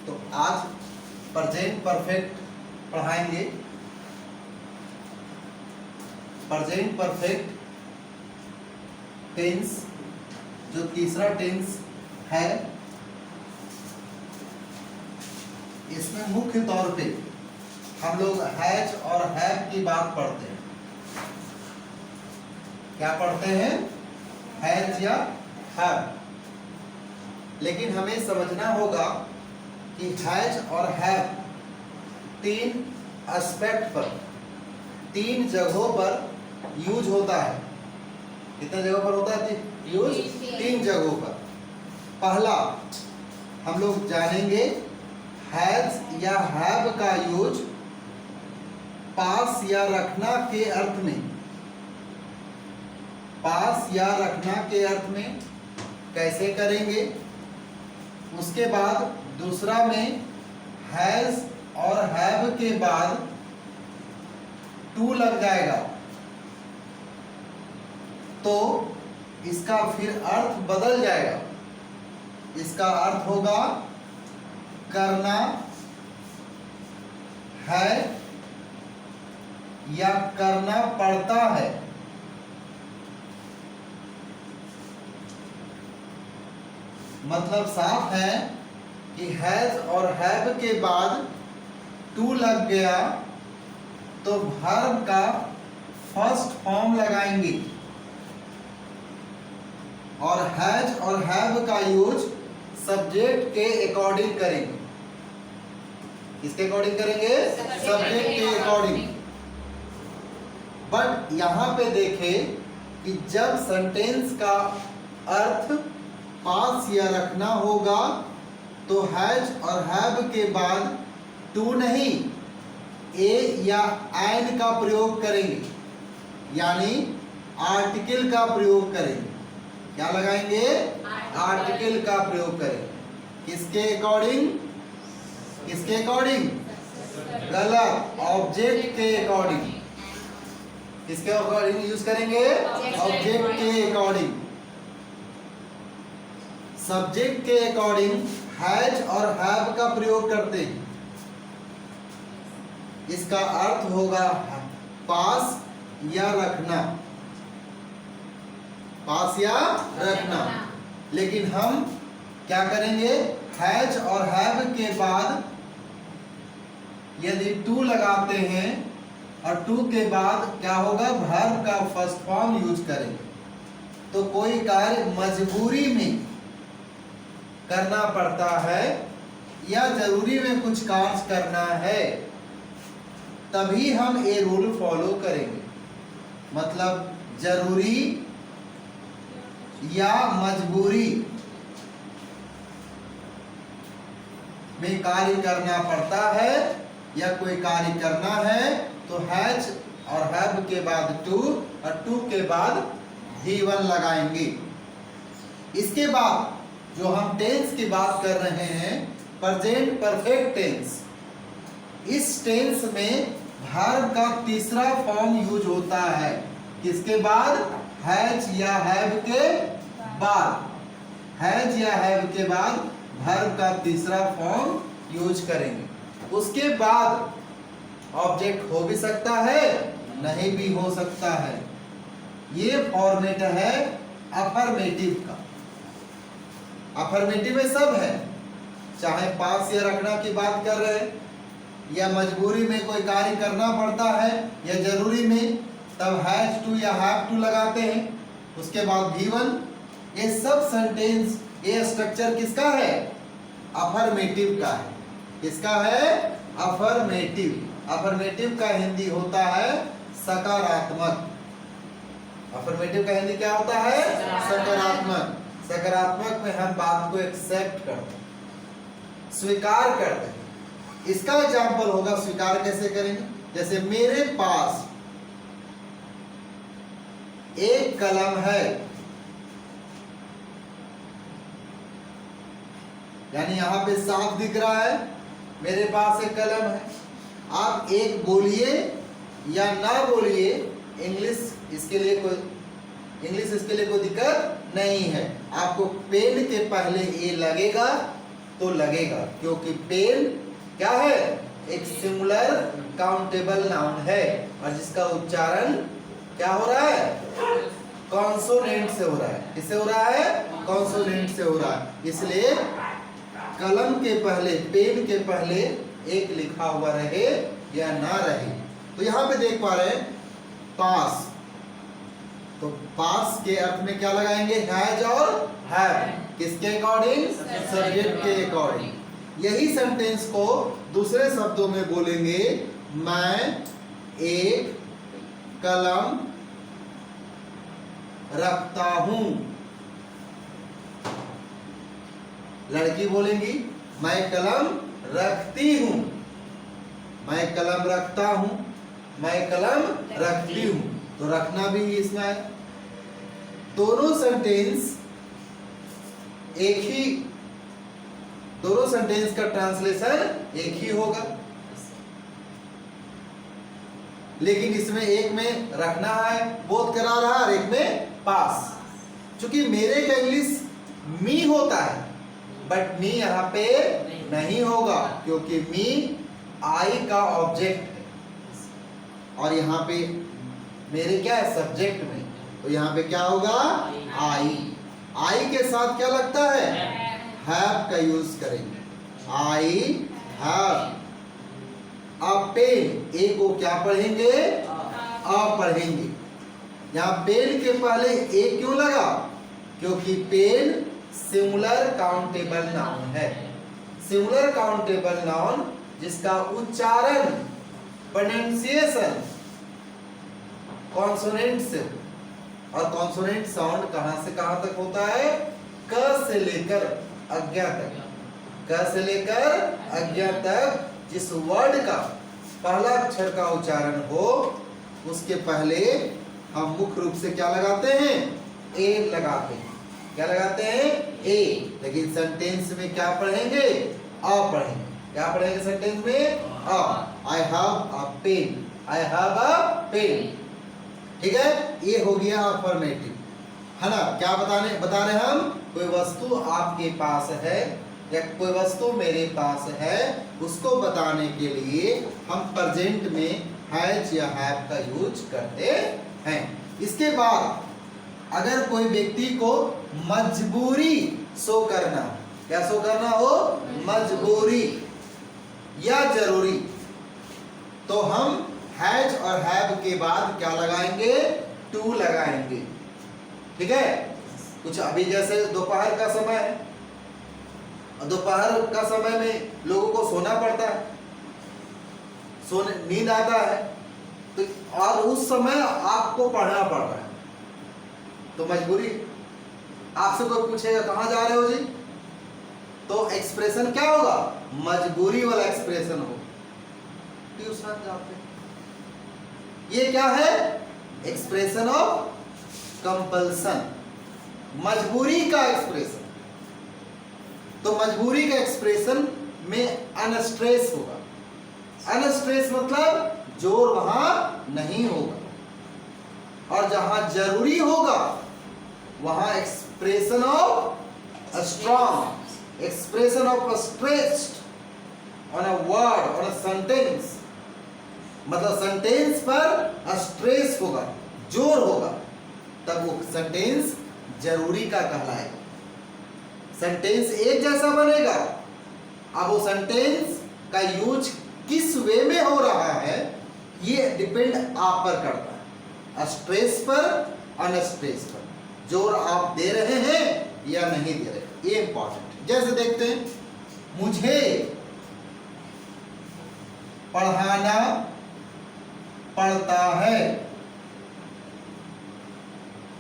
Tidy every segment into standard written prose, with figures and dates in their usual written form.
तो आज present perfect पढ़ाएंगे। प्रेजेंट परफेक्ट टेंस जो तीसरा टेंस है, इसमें मुख्य तौर पे हम लोग हैज और हैव की बात पढ़ते हैं। क्या पढ़ते हैं? हैज या हैव। लेकिन हमें समझना होगा कि हैज और हैव तीन एस्पेक्ट पर, तीन जगहों पर यूज होता है। कितने जगहों पर होता है यूज? तीन जगहों पर। पहला हम लोग जानेंगे हैज या हैव का यूज पास या रखना के अर्थ में। पास या रखना के अर्थ में कैसे करेंगे? उसके बाद दूसरा में हैज और हैव के बाद टू लग जाएगा तो इसका फिर अर्थ बदल जाएगा। इसका अर्थ होगा करना है या करना पड़ता है। मतलब साफ है कि हैज और हैव के बाद टू लग गया तो वर्ब का फर्स्ट फॉर्म लगाएंगे और हैज और हैव का यूज सब्जेक्ट के अकॉर्डिंग करेंगे। किसके अकॉर्डिंग करेंगे? सब्जेक्ट के अकॉर्डिंग। बट यहां पे देखें कि जब सेंटेंस का अर्थ पास या रखना होगा तो हैज और हैव के बाद टू नहीं, ए या एन का प्रयोग करेंगे, यानी आर्टिकल का प्रयोग करेंगे। क्या लगाएंगे? आर्टिकल का प्रयोग करेंगे। किसके अकॉर्डिंग? किसके अकॉर्डिंग? गलत, ऑब्जेक्ट के अकॉर्डिंग। किसके अकॉर्डिंग यूज करेंगे? ऑब्जेक्ट के अकॉर्डिंग। सब्जेक्ट के अकॉर्डिंग हैज और हैव का प्रयोग करते हैं। इसका अर्थ होगा पास या रखना, पास या रखना। लेकिन हम क्या करेंगे? हैज और हैव के बाद यदि टू लगाते हैं और टू के बाद क्या होगा? वर्ब का फर्स्ट फॉर्म यूज करेंगे। तो कोई कार्य मजबूरी में करना पड़ता है या जरूरी में कुछ कार्य करना है तभी हम ये रूल फॉलो करेंगे। मतलब जरूरी या मजबूरी में कार्य करना पड़ता है या कोई कार्य करना है तो हैज और हैव के बाद टू और टू के बाद V1 लगाएंगे। इसके बाद जो हम टेंस की बात कर रहे हैं, प्रेजेंट परफेक्ट टेंस, इस टेंस में वर्ब का तीसरा फॉर्म यूज होता है। किसके बाद? हैज या हैव के बाद। हैज या हैव के बाद वर्ब का तीसरा फॉर्म यूज करेंगे। उसके बाद ऑब्जेक्ट हो भी सकता है, नहीं भी हो सकता है। ये फॉर्मेट है अफर्मेटिव का। अफर्मेटिव में सब है, चाहे पास या रखना की बात कर रहे हैं या मजबूरी में कोई कार्य करना पड़ता है या जरूरी में, तब हैज टू या हैव टू लगाते हैं। उसके बाद V1। ये सब सेंटेंस, ये स्ट्रक्चर किसका है? अफर्मेटिव का है। किसका है? अफर्मेटिव। अफर्मेटिव का हिंदी होता है सकारात्मक। अफर्मेटिव का हिंदी क्या होता है? सकारात्मक। सकारात्मक में हम बात को एक्सेप्ट करते हैं, स्वीकार करते हैं। इसका एग्जाम्पल होगा स्वीकार कैसे करेंगे? जैसे मेरे पास एक कलम है, यानी यहां पे साफ दिख रहा है मेरे पास एक कलम है। आप एक बोलिए या ना बोलिए, इंग्लिश इसके लिए कोई दिक्कत नहीं है। आपको पेन के पहले ए लगेगा तो लगेगा, क्योंकि पेन क्या है, एक सिंगुलर काउंटेबल नाउन है और जिसका उच्चारण क्या हो रहा है, कॉन्सोनेंट से हो रहा है। किससे हो रहा है, कॉन्सोनेंट से हो रहा है। इसलिए कलम के पहले, पेन के पहले एक लिखा हुआ रहे या ना रहे। तो यहां पे देख पा रहे हैं पास, तो पास के अर्थ में क्या लगाएंगे, हैज और हैव। किसके अकॉर्डिंग, सब्जेक्ट के अकॉर्डिंग। यही सेंटेंस को दूसरे शब्दों में बोलेंगे, मैं एक कलम रखता हूं। लड़की बोलेंगी मैं कलम रखती हूं, मैं कलम रखता हूं, मैं कलम रखती हूं। तो रखना भी इसमें है। दोनों सेंटेंस एक ही, दोनों सेंटेंस का ट्रांसलेशन एक ही होगा, लेकिन इसमें एक में रखना है, बोध करा रहा, और एक में पास। क्योंकि मेरे का इंग्लिश मी होता है, बट मी यहाँ पे नहीं होगा, क्योंकि मी आई का ऑब्जेक्ट है और यहाँ पे मेरे क्या है, सब्जेक्ट में। तो यहाँ पे क्या होगा, आई। आई के साथ क्या लगता है, हैव का यूज करेंगे। आई हैव अ पेन, ए को क्या पढ़ेंगे, अ पढ़ेंगे। यहाँ पेन के पहले ए क्यों लगा, क्योंकि पेन सिंगुलर काउंटेबल नाउन है। सिंगुलर काउंटेबल नाउन जिसका उच्चारण, प्रोनाउंसिएशन कॉन्सोनेंट से, और कॉन्सोनेंट साउंड कहां से कहां तक होता है, क से लेकर अज्ञा तक। क से लेकर अज्ञा तक जिस वर्ड का पहला अक्षर का उच्चारण हो, उसके पहले हम मुख्य रूप से क्या लगाते हैं, ए लगाते हैं। क्या लगाते हैं, ए। लेकिन सेंटेंस में क्या पढ़ेंगे, अ पढ़ेंगे। क्या पढ़ेंगे सेंटेंस में, अ। I have a pen, I have a pen. ठीक है, ये हो गया अफर्मेटिव, है ना। क्या बता रहे हम, कोई वस्तु आपके पास है या कोई वस्तु मेरे पास है, उसको बताने के लिए हम प्रेजेंट में हैज या हैव का यूज करते हैं। इसके बाद अगर कोई व्यक्ति को मजबूरी शो करना, क्या शो करना हो, मजबूरी या जरूरी, तो हम हैज और हैव के बाद क्या लगाएंगे, टू लगाएंगे। ठीक है, कुछ अभी जैसे दोपहर का समय है, दोपहर का समय में लोगों को सोना पड़ता है, सोने नींद आता है, तो और उस समय आपको पढ़ना पड़ रहा है, तो मजबूरी। आपसे कोई पूछेगा कहाँ जा रहे हो जी, तो एक्सप्रेशन क्या होगा, मजबूरी वाला एक्सप्रेशन हो, ट्यूशन जाते। ये क्या है, एक्सप्रेशन ऑफ कंपल्सन, मजबूरी का एक्सप्रेशन। तो मजबूरी का एक्सप्रेशन में अनस्ट्रेस होगा। अनस्ट्रेस मतलब जोर वहां नहीं होगा, और जहां जरूरी होगा वहां expression of strong, expression of stressed on a word, on a sentence. मतलब सेंटेंस पर स्ट्रेस होगा, जोर होगा, तब वो सेंटेंस जरूरी का कहलाएगा। सेंटेंस एक जैसा बनेगा, अब वो सेंटेंस का यूज किस वे में हो रहा है ये डिपेंड आप पर करता है, स्ट्रेस पर, अनस्ट्रेस पर, जोर आप दे रहे हैं या नहीं दे रहे, ये इंपॉर्टेंट है। जैसे देखते हैं, मुझे पढ़ाना पड़ता है,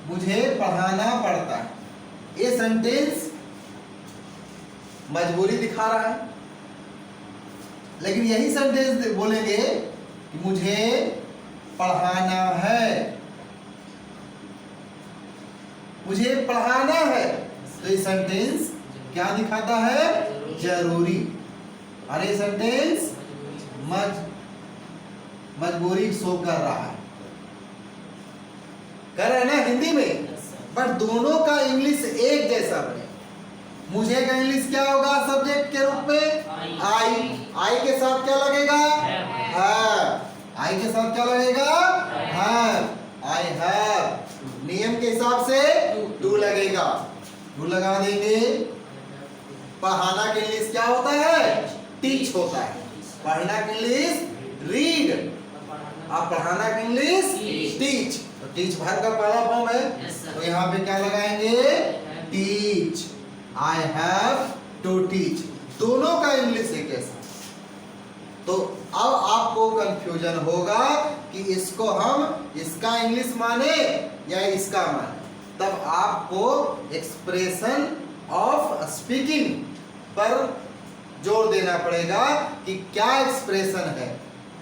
मुझे पढ़ाना पड़ता है, ये सेंटेंस मजबूरी दिखा रहा है। लेकिन यही सेंटेंस बोलेंगे कि मुझे पढ़ाना है, मुझे पढ़ाना है, तो ये सेंटेंस क्या दिखाता है, जरूरी। और ये सेंटेंस मजबूरी शो कर रहा है, कर रहे हैं ना हिंदी में, बट दोनों का इंग्लिश एक जैसा बने। मुझे का इंग्लिश क्या होगा, सब्जेक्ट आई के साथ क्या लगेगा? हैव। I have. नियम के हिसाब से टू लगेगा, टू लगा देंगे। पढ़ाना के इंग्लिश क्या होता है? टीच होता है। पढ़ना के इंग्लिश रीड, आप पढ़ाना के इंग्लिश टीच। तो टीच वर्ब का पहला फॉर्म है, तो यहाँ पे क्या लगाएंगे? Teach. I have to teach. दोनों का इंग्लिश एक ऐसा। तो अब आपको कंफ्यूजन होगा कि इसको हम इसका इंग्लिश माने या इसका माने, तब आपको एक्सप्रेशन ऑफ स्पीकिंग पर जोर देना पड़ेगा कि क्या एक्सप्रेशन है,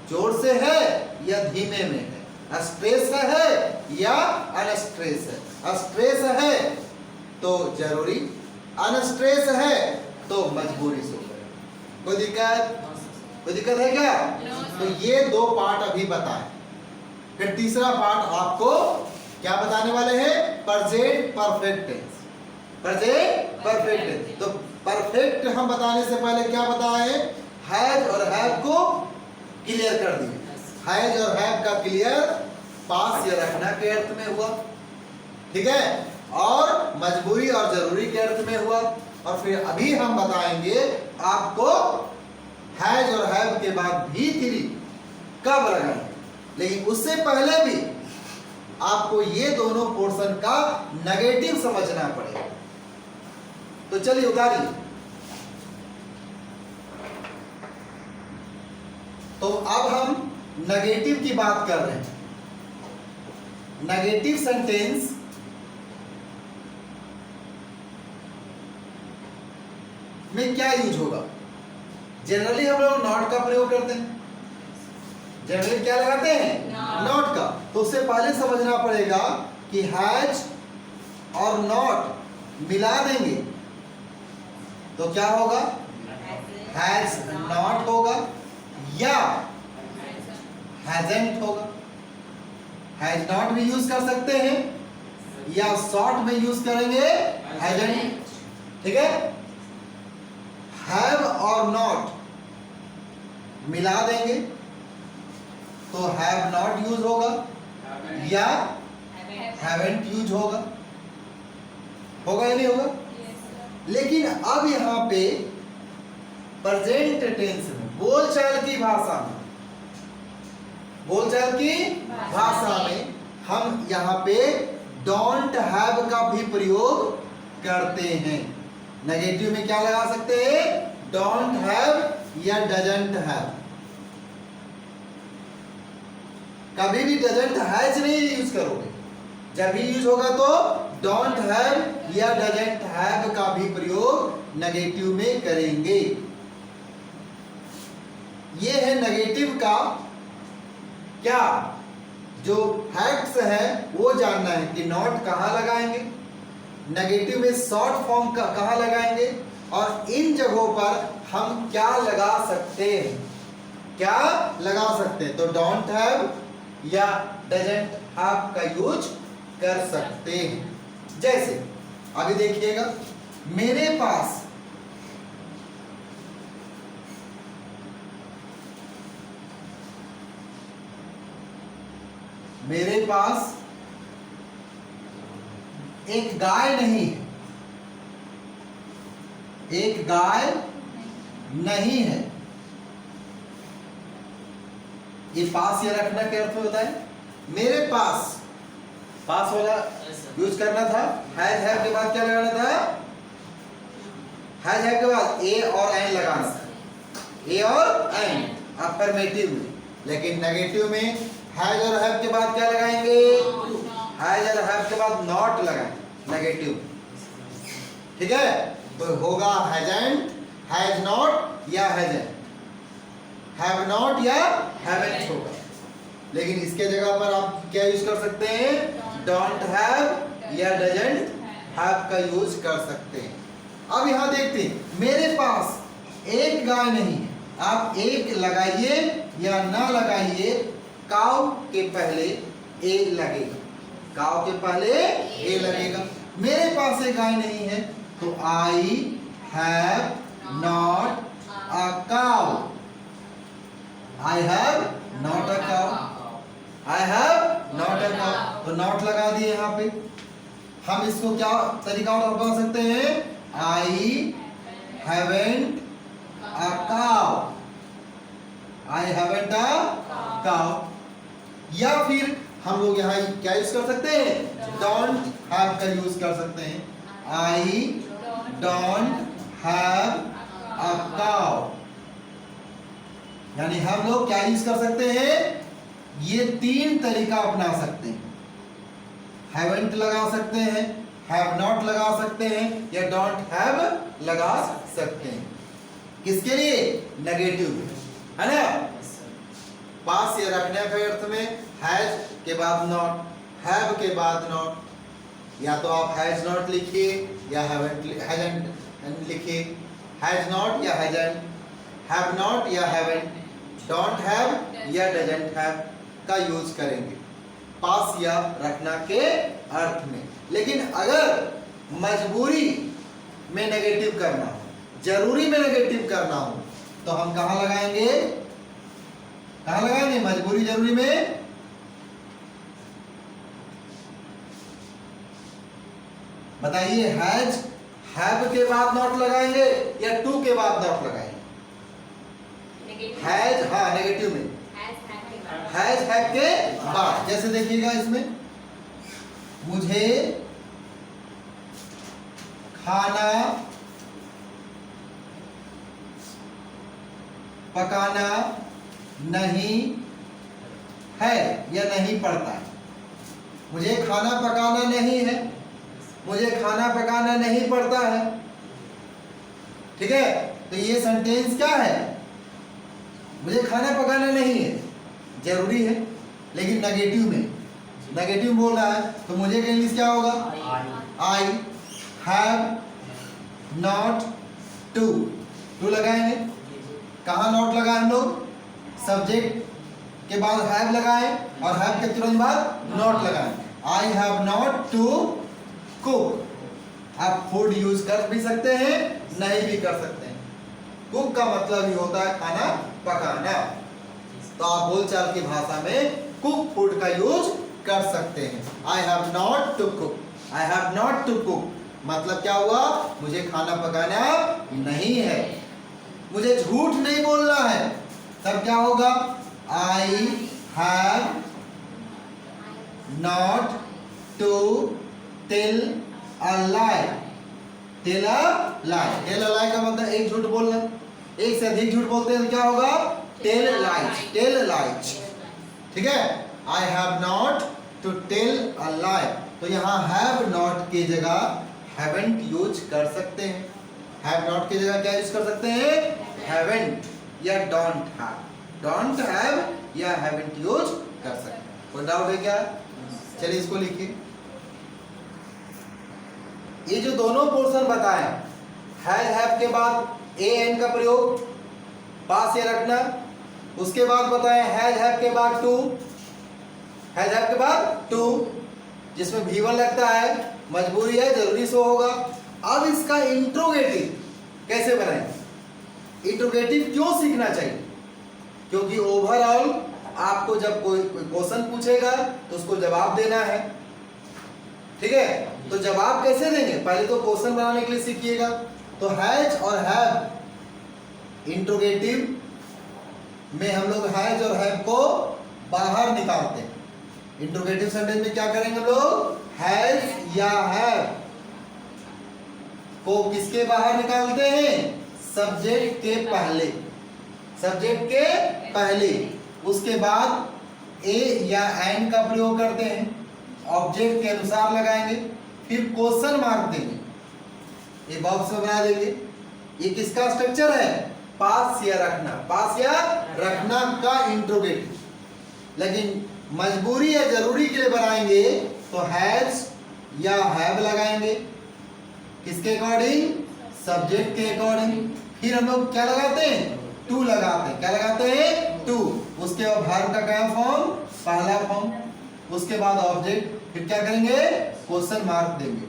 जोर से है या धीमे में है, स्ट्रेस है या अनस्ट्रेस है। स्ट्रेस है तो जरूरी, अनस्ट्रेस है तो मजबूरी से। कोई दिक्कत? कोई दिक्कत है क्या? तो ये दो पार्ट अभी बताएं। फिर तीसरा पार्ट आपको क्या बताने वाले हैं? Present perfect tense. Present perfect tense. तो परफेक्ट हम बताने से पहले क्या बताए? हैज और हैव को क्लियर कर दिए। हैज और हैव का क्लियर पास या रखना के अर्थ में हुआ, ठीक है, और मजबूरी और जरूरी के अर्थ में हुआ। और फिर अभी हम बताएंगे आपको हैज और हैव के बाद भी थ्री कब लगाएंगे, लेकिन उससे पहले भी आपको ये दोनों पोर्शन का नेगेटिव समझना पड़ेगा। तो चलिए उतारिए। तो अब हम नेगेटिव की बात कर रहे हैं। नेगेटिव सेंटेंस में क्या यूज होगा? जनरली हम लोग नॉट का प्रयोग करते हैं। जनरली क्या लगाते हैं? नॉट का। तो उससे पहले समझना पड़ेगा कि हैज और नॉट मिला देंगे तो क्या होगा? हैज नॉट होगा या हैजंट होगा। हैज नॉट भी यूज कर सकते हैं या शॉर्ट में यूज करेंगे हैजंट, ठीक है। हैव और नॉट मिला देंगे तो हैव नॉट यूज होगा या हैवेंट यूज होगा, होगा या नहीं होगा? लेकिन अब यहाँ पे प्रेजेंट टेंस में, बोलचाल की भाषा में, बोलचाल की भाषा में हम यहाँ पे डोंट हैव का भी प्रयोग करते हैं। नेगेटिव में क्या लगा सकते हैं? डोंट हैव या डजंट हैव। कभी भी डजंट हैज नहीं यूज करोगे, जब भी यूज होगा तो डोंट हैव या डजंट हैव का भी प्रयोग नेगेटिव में करेंगे। ये है नेगेटिव का क्या जो फैक्ट्स है वो जानना है कि नॉट कहां लगाएंगे, नेगेटिव में शॉर्ट फॉर्म का कहां लगाएंगे और इन जगहों पर हम क्या लगा सकते हैं, क्या लगा सकते हैं। तो डोंट हैव या डजंट हैव का यूज कर सकते हैं। जैसे अभी देखिएगा, मेरे पास एक गाय नहीं है, एक गाय नहीं है। ये पास या रखना के अर्थ में होता है। मेरे पास, पास वाला यूज करना था। हैज हैव के बाद क्या लगाना था? हैज हैव के बाद ए और एन लगाना था, ए और एन अफर्मेटिव में। लेकिन नेगेटिव में हैज और हैव के बाद क्या लगाएंगे? हैज और हैव के बाद नॉट लगाएंगे नेगेटिव, ठीक है। तो होगा हैजंट, हैज नॉट या हैजंट, हैव नॉट या हैवेंट होगा। लेकिन इसके जगह पर आप क्या यूज कर सकते हैं? डोंट हैव या डजंट हैव का यूज कर सकते हैं। अब यहां देखते हैं, मेरे पास एक गाय नहीं है। आप एक लगाइए या ना लगाइए, काउ के पहले ए लगेगा, काउ के पहले ए लगेगा। मेरे पास एक गाय नहीं है तो आई have not a cow, I have not a cow. हम इसको क्या तरीका और बना सकते हैं? I haven't a cow, I haven't a cow. या फिर हम लोग यहाँ क्या यूज कर सकते हैं? डोंट हैव का यूज कर सकते हैं। I don't have a cow, यानी हम लोग क्या यूज कर सकते हैं? ये तीन तरीका अपना सकते हैं। हैवेंट लगा सकते हैं, हैव नॉट लगा सकते हैं, या डोंट हैव लगा सकते हैं। किसके लिए? नेगेटिव में, है ना? पास या रखने के अर्थ में हैज के बाद नॉट, हैव के बाद नॉट, या तो आप हैज नॉट लिखिए या हैजंट लिखिए, हैज नॉट या हैजंट, हैव नॉट या हैवेंट, डोंट हैव या डजंट हैव का यूज करेंगे पास या रखना के अर्थ में। लेकिन अगर मजबूरी में नेगेटिव करना हो, जरूरी में नेगेटिव करना हो, तो हम कहां लगाएंगे? कहां लगाएंगे मजबूरी जरूरी में? बताइए, हैज हैव के बाद नॉट लगाएंगे या टू के बाद नॉट लगाएंगे? हैज, हाँ नेगेटिव में हैज हैव के बाद। जैसे देखिएगा इसमें, मुझे खाना पकाना नहीं है या नहीं पड़ता है। मुझे खाना पकाना नहीं है, मुझे खाना पकाना नहीं पड़ता है। ठीक है, तो ये सेंटेंस क्या है? मुझे खाना पकाना नहीं है, जरूरी है, लेकिन नेगेटिव में, नेगेटिव बोल रहा है, तो मुझे का इंग्लिश क्या होगा? I have not to, to लगाएंगे। कहाँ नॉट लगाए हम लोग? सब्जेक्ट के बाद हैव लगाए और हैव के तुरंत बाद नॉट लगाए। I have not to cook. आप फूड यूज कर भी सकते हैं, नहीं भी कर सकते हैं। कुक का मतलब ही होता है खाना पकाना, तो आप बोलचाल की भाषा में कुक फूड का यूज कर सकते हैं। I have not to cook, I have not to cook मतलब क्या हुआ? मुझे खाना पकाना नहीं है। मुझे झूठ नहीं बोलना है, तब क्या होगा? I have not to tell a lie, tell a lie. Tell a lie का मतलब एक झूठ बोलना। एक से अधिक झूठ बोलते हैं तो क्या होगा? Tell lies, tell lies. ठीक है, I have not to tell a lie, तो यहाँ हैव नॉट की जगह हैवेंट यूज कर सकते हैं। हैव नॉट की जगह क्या यूज कर सकते हैं? हैवेंट या डोंट हैव, डोंट हैव या हैवेंट यूज कर सकते हैं। कोई डाउट है क्या? चलिए इसको लिखिए। ये जो दोनों पोर्शन बताए, हैज हैव के बाद ए एन का प्रयोग पास या रखना, उसके बाद बताए हैज हैव के बाद टू, हैज हैव के बाद टू जिसमें V1 लगता है, मजबूरी है, जरूरी सो होगा। अब इसका इंट्रोगेटिव कैसे बनाएं? इंट्रोगेटिव क्यों सीखना चाहिए? क्योंकि ओवरऑल आपको जब कोई क्वेश्चन पूछेगा तो उसको जवाब देना है। ठीक है, तो जवाब कैसे देंगे? पहले तो क्वेश्चन बनाने के लिए सीखिएगा। तो हैज और हैव इंट्रोगेटिव में हम लोग हैज और हैव को बाहर निकालते हैं। इंट्रोगेटिव सेंटेंस में क्या करेंगे हम लोग? हैज या हैव को किसके बाहर निकालते हैं? सब्जेक्ट के पहले, सब्जेक्ट के पहले। उसके बाद ए या एन का प्रयोग करते हैं, ऑब्जेक्ट के अनुसार लगाएंगे, फिर क्वेश्चन मार्क देंगे, ये बॉक्स में बना देंगे। ये किसका स्ट्रक्चर है? पास या रखना, पास या रखना का इंट्रोगेटिव। लेकिन मजबूरी या जरूरी के लिए बनाएंगे तो हैज या हैव लगाएंगे, किसके अकॉर्डिंग? सब्जेक्ट के अकॉर्डिंग। फिर हम लोग क्या लगाते हैं? टू लगाते हैं। क्या लगाते हैं? टू। उसके बाद वर्ब का क्या फॉर्म? पहला फॉर्म। उसके बाद ऑब्जेक्ट, फिर क्या करेंगे? क्वेश्चन मार्क देंगे।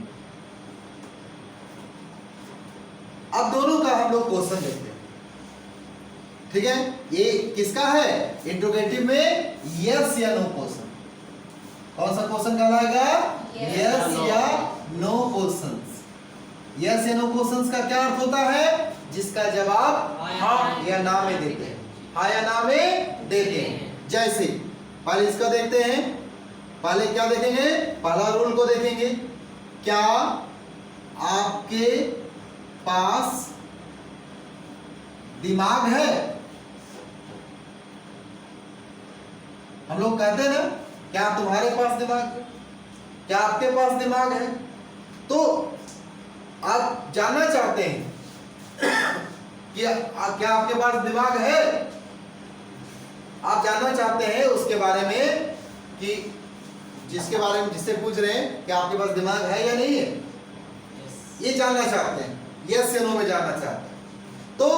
अब दोनों का हम लोग क्वेश्चन देखते हैं। ठीक है, ये किसका है? इंट्रोगेटिव में यस या नो क्वेश्चन। कौन सा क्वेश्चन कहलाएगा? यस या नो क्वेश्चंस। यस या नो क्वेश्चंस का क्या अर्थ होता है? जिसका जवाब हाँ या ना में देते हैं, हाँ या ना में देते हैं। जैसे पहले इसका देखते हैं, पहले क्या देखेंगे? पहला रूल को देखेंगे, क्या आपके पास दिमाग है? हम लोग कहते हैं ना, क्या तुम्हारे पास दिमाग है? क्या आपके पास दिमाग है? तो आप जानना चाहते हैं कि क्या आपके पास दिमाग है? आप जानना चाहते हैं उसके बारे में कि जिसके बारे में जिससे पूछ रहे हैं कि आपके पास दिमाग है या नहीं है, ये जानना चाहते हैं, यस या नो में जानना चाहते हैं। तो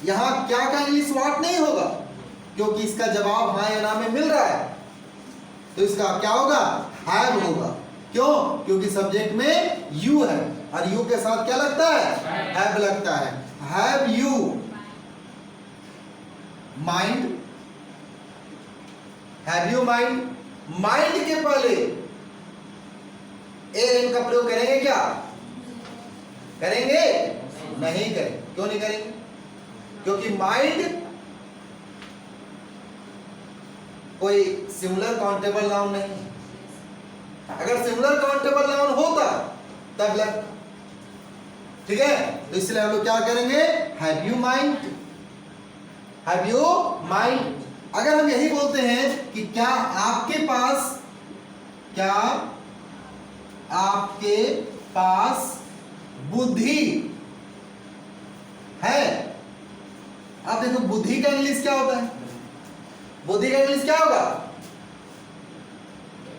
यहां क्या का इंग्लिश व्हाट नहीं होगा, क्योंकि इसका जवाब हाँ या ना में मिल रहा है, तो इसका क्या होगा? हैव होगा। क्यों? क्योंकि सब्जेक्ट में यू है और यू के साथ क्या लगता है? हैव लगता है। Have you mind? Have you mind? Mind के पहले एन का प्रयोग करेंगे क्या? करेंगे? नहीं करेंगे। क्यों नहीं करेंगे? क्योंकि माइंड कोई सिंगुलर काउंटेबल नाउन नहीं है। अगर सिंगुलर काउंटेबल नाउन होता तब लगता, ठीक है? तो इसलिए हम लोग क्या करेंगे? Have you mind? Have you mind? अगर हम यही बोलते हैं कि क्या आपके पास, क्या आपके पास बुद्धि है? आप देखो बुद्धि का इंग्लिश क्या होता है? बुद्धि का इंग्लिश क्या होगा?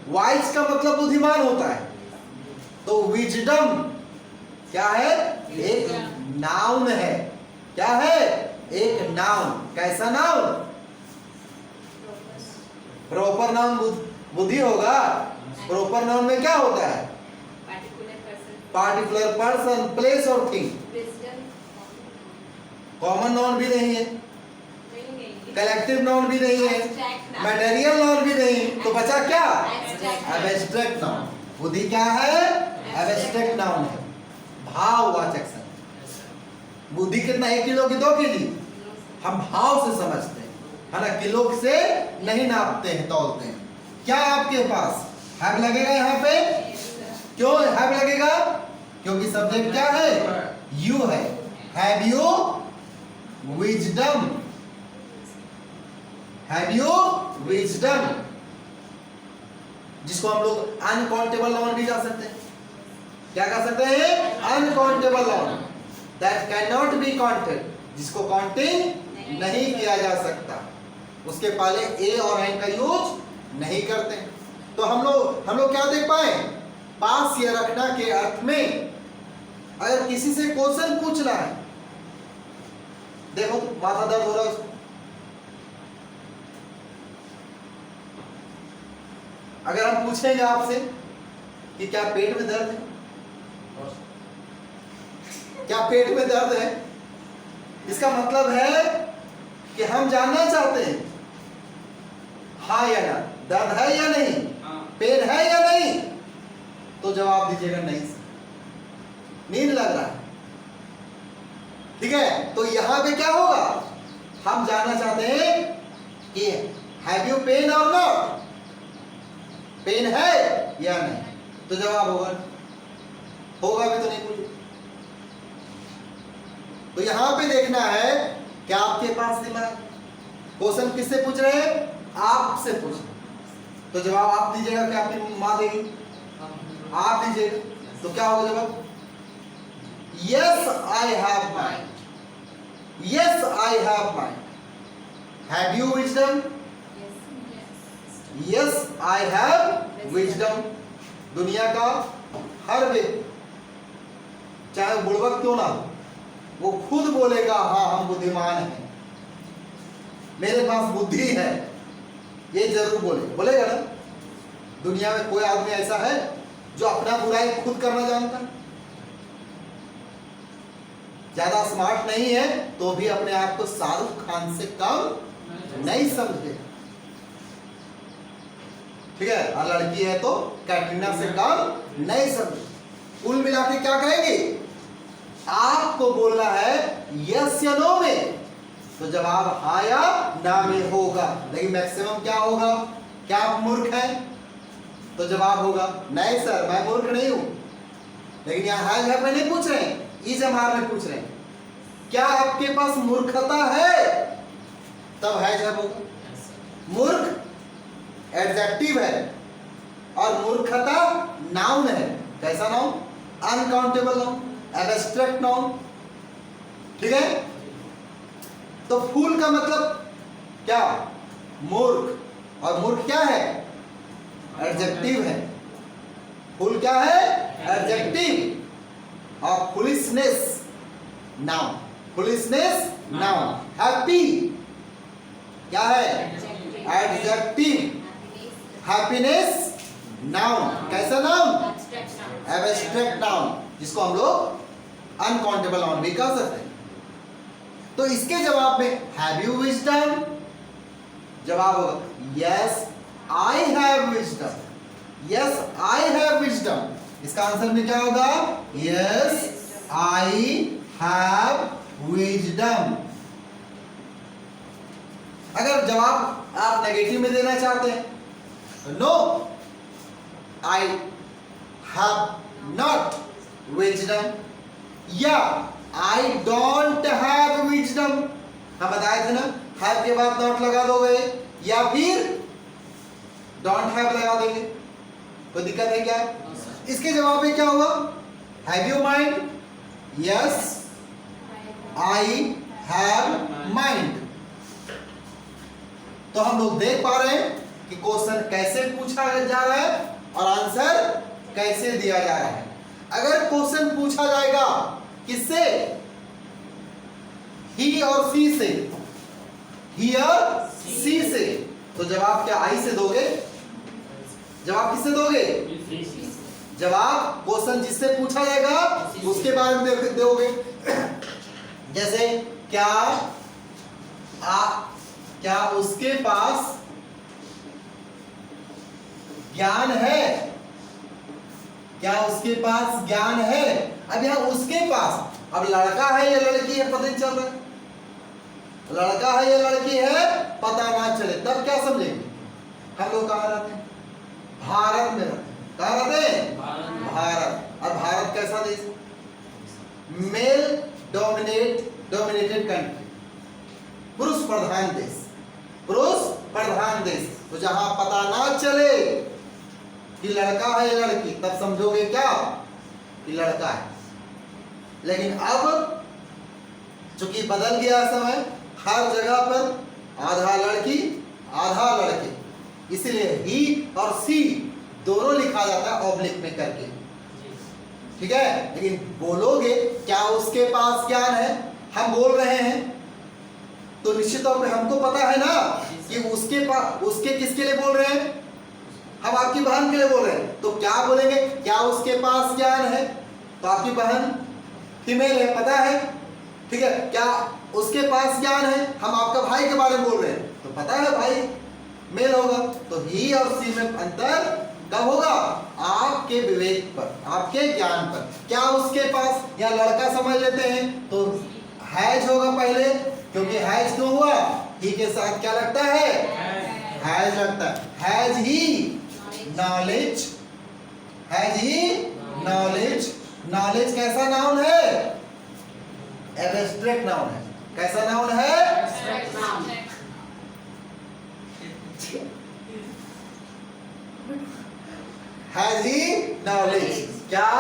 वाइज का मतलब बुद्धिमान होता है, तो विजडम क्या है? एक नाउन है। क्या है? एक नाउन। कैसा नाउन? प्रॉपर नाउन बुद्धि होगा। प्रॉपर नाउन में क्या होता है? पार्टिकुलर पर्सन, प्लेस और थिंग। कॉमन नाउन भी नहीं है, कलेक्टिव नाउन भी नहीं है, मटेरियल नाउन भी नहीं, तो बचा क्या? Abstract noun. बुद्धि क्या है? एब्स्ट्रैक्ट नाउन है, भाववाचक शब्द। बुद्धि कितना? 1 किलो की 2 किलो? हम भाव से समझते हैं, है ना, किलो से नहीं नापते हैं, तौलते हैं। क्या आपके पास हैव लगेगा यहाँ पे? क्यों हैव लगेगा? क्योंकि सब्जेक्ट क्या है? यू है। Have you wisdom? Have you wisdom? जिसको हम लोग अनकाउंटेबल नाउन भी कह सकते हैं। क्या कह सकते हैं? Uncountable noun, that can not be counted, जिसको काउंटिंग नहीं किया जा सकता, उसके पहले ए और एन का यूज नहीं करते। तो हम लोग क्या देख पाए? पास या रखना के अर्थ में अगर किसी से क्वेश्चन पूछना है, देखो तो माथा दर्द हो रहा है उसको, अगर हम पूछेंगे आपसे कि क्या पेट में दर्द है, क्या पेट में दर्द है, इसका मतलब है कि हम जानना चाहते हैं हाँ या ना, दर्द है या नहीं, पेन है या नहीं, तो जवाब दीजिएगा नहीं सर, नींद लग रहा है। ठीक है, तो यहां पे क्या होगा? हम जानना चाहते हैं कि हैव यू पेन और नॉट, पेन है या नहीं, तो जवाब होगा भी तो नहीं पूछे। तो यहां पे देखना है क्या आपके पास दिमाग। क्वेश्चन किससे पूछ रहे हैं? आपसे पूछ रहे हैं, तो जवाब आप दीजिएगा कि आपकी मां देगी, आप दीजिएगा, तो क्या होगा जवाब? Yes I have mind, yes I have mind. Have you wisdom? Yes I have wisdom. दुनिया का हर व्यक्ति, चाहे बुड़बक क्यों ना हो, वो खुद बोलेगा हाँ हम बुद्धिमान हैं, मेरे पास बुद्धि है, ये जरूर बोलेगा ना। दुनिया में कोई आदमी ऐसा है जो अपना बुराई खुद करना जानता है? ज्यादा स्मार्ट नहीं है तो भी अपने आप को शाहरुख खान से कम नहीं समझे। ठीक है, और लड़की है तो कैटरीना से कम नहीं समझे। कुल मिला के क्या कहेंगे? आपको बोलना है यस या नो में, तो जवाब हाँ या ना में होगा। लेकिन मैक्सिमम क्या होगा? क्या आप मूर्ख हैं? तो जवाब होगा नहीं सर मैं मूर्ख नहीं हूं। लेकिन यहाँ हैज हैव में नहीं पूछ रहे हैं, इज एमआर में पूछ रहे हैं। क्या आपके पास मूर्खता है? तब हैज हैव होगा। मूर्ख एडजेक्टिव है और मूर्खता नाउन है। कैसा noun? Uncountable noun, abstract noun. ठीक है, तो फूल का मतलब क्या? मूर्ख। और मूर्ख क्या है? एडजेक्टिव है। फूल क्या है? एडजेक्टिव। और foolishness noun. Foolishness noun. Happy क्या है? एडजेक्टिव। Happiness noun. कैसा नाउन? एब्स्ट्रैक्ट नाउन, जिसको हम लोग अनकाउंटेबल नाउन भी कह सकते हैं। तो इसके जवाब में हैव यू विजडम? जवाब होगा yes I have wisdom. Yes I have wisdom. इसका आंसर में क्या होगा? Yes I have wisdom. अगर जवाब आप नेगेटिव में देना चाहते हैं, no I have not wisdom या आई डोंट हैव विजडम। हम बताए थे ना, हैव के बाद नॉट लगा दोगे या फिर डोंट हैव लगा देंगे। कोई दिक्कत है क्या? इसके जवाब में क्या हुआ? Have you mind? Yes I have mind. तो हम लोग देख पा रहे हैं कि क्वेश्चन कैसे पूछा जा रहा है और आंसर कैसे दिया जा रहा है। अगर क्वेश्चन पूछा जाएगा किससे? ही और सी से, ही और सी से, तो जवाब क्या आई से दोगे? जवाब किससे दोगे? जवाब क्वेश्चन जिससे पूछा जाएगा उसके बारे में दोगे। जैसे क्या उसके पास ज्ञान है? क्या उसके पास ज्ञान है? अब यहाँ उसके पास, अब लड़का है या लड़की है पता नहीं चल रहा है। लड़का है या लड़की है पता ना चले, तब क्या समझेंगे? हम लोग कहाँ रहते हैं? भारत में रहते हैं। कहाँ रहते हैं? भारत। और भारत कैसा देश? मेल डोमिनेटेड कंट्री, पुरुष प्रधान देश। पुरुष प्रधान देश। तो जहां पता ना चले कि लड़का है या लड़की, तब समझोगे क्या? कि लड़का है। लेकिन अब चूंकि बदल गया समय, हर जगह पर आधा लड़की आधा लड़के, इसलिए ही और सी दोनों लिखा जाता है ऑब्लिक में करके। ठीक है, लेकिन बोलोगे क्या उसके पास ज्ञान है, हम बोल रहे हैं तो निश्चित तौर पे हमको पता है ना कि उसके पास, उसके किसके लिए बोल रहे हैं? हम आपकी बहन के लिए बोल रहे हैं। तो क्या बोलेंगे? क्या उसके पास ज्ञान है? तो आपकी बहन फीमेल है, पता है। ठीक है, क्या उसके पास ज्ञान है? हम आपका भाई के बारे में बोल रहे हैं तो पता है भाई मेल होगा। तो ही और सी में अंतर कब होगा? आपके विवेक पर, आपके ज्ञान पर। क्या उसके पास, या लड़का समझ लेते हैं तो हैज होगा पहले, क्योंकि हैज क्यों हुआ? ही के साथ क्या लगता है? हैज लगता है। Has he knowledge, has he knowledge. Knowledge कैसा नाउन है? एब्स्ट्रैक्ट नाउन है। कैसा नाउन है? Has he knowledge. क्या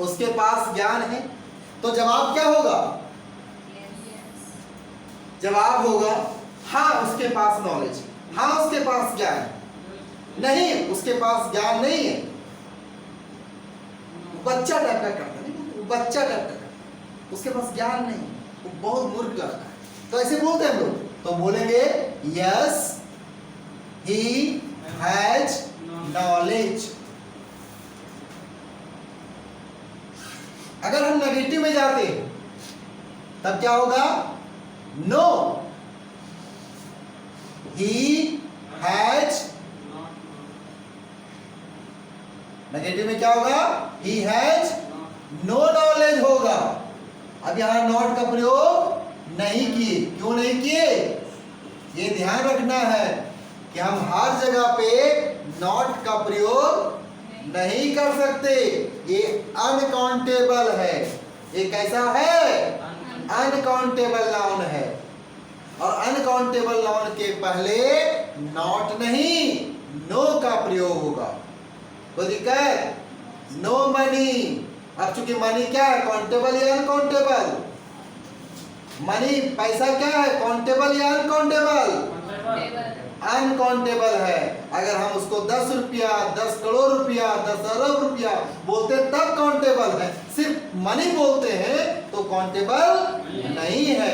उसके पास ज्ञान है? तो जवाब क्या होगा? जवाब होगा हाँ उसके पास नॉलेज, हाँ उसके पास ज्ञान। नहीं, उसके पास ज्ञान नहीं है। बच्चा टाइप का करता है, बच्चा टाइप का करता, उसके पास ज्ञान नहीं, वो बहुत मूर्ख करता है। तो ऐसे बोलते हैं हम लोग, तो बोलेंगे यस ही हैज नॉलेज। अगर हम नेगेटिव में जाते तब क्या होगा? नो ही हैज, नेगेटिव में क्या होगा? ही हैज नो नॉलेज होगा। अब यहां नॉट का प्रयोग नहीं किए। क्यों नहीं किए? ये ध्यान रखना है कि हम हर जगह पे नॉट का प्रयोग नहीं कर सकते। ये अनकाउंटेबल है। ये कैसा है? अनकाउंटेबल नाउन है। और अनकाउंटेबल नाउन के पहले नॉट नहीं नो का प्रयोग होगा। कोई दिक्कत? No money. अब चूंकि मनी क्या है? काउंटेबल या अनकाउंटेबल? मनी पैसा क्या है? काउंटेबल या अनकाउंटेबल? अनकाउंटेबल है। अगर हम उसको 10 रुपया, 10 करोड़ रुपया, 10 अरब रुपया बोलते तब काउंटेबल है। सिर्फ मनी बोलते हैं तो काउंटेबल नहीं है।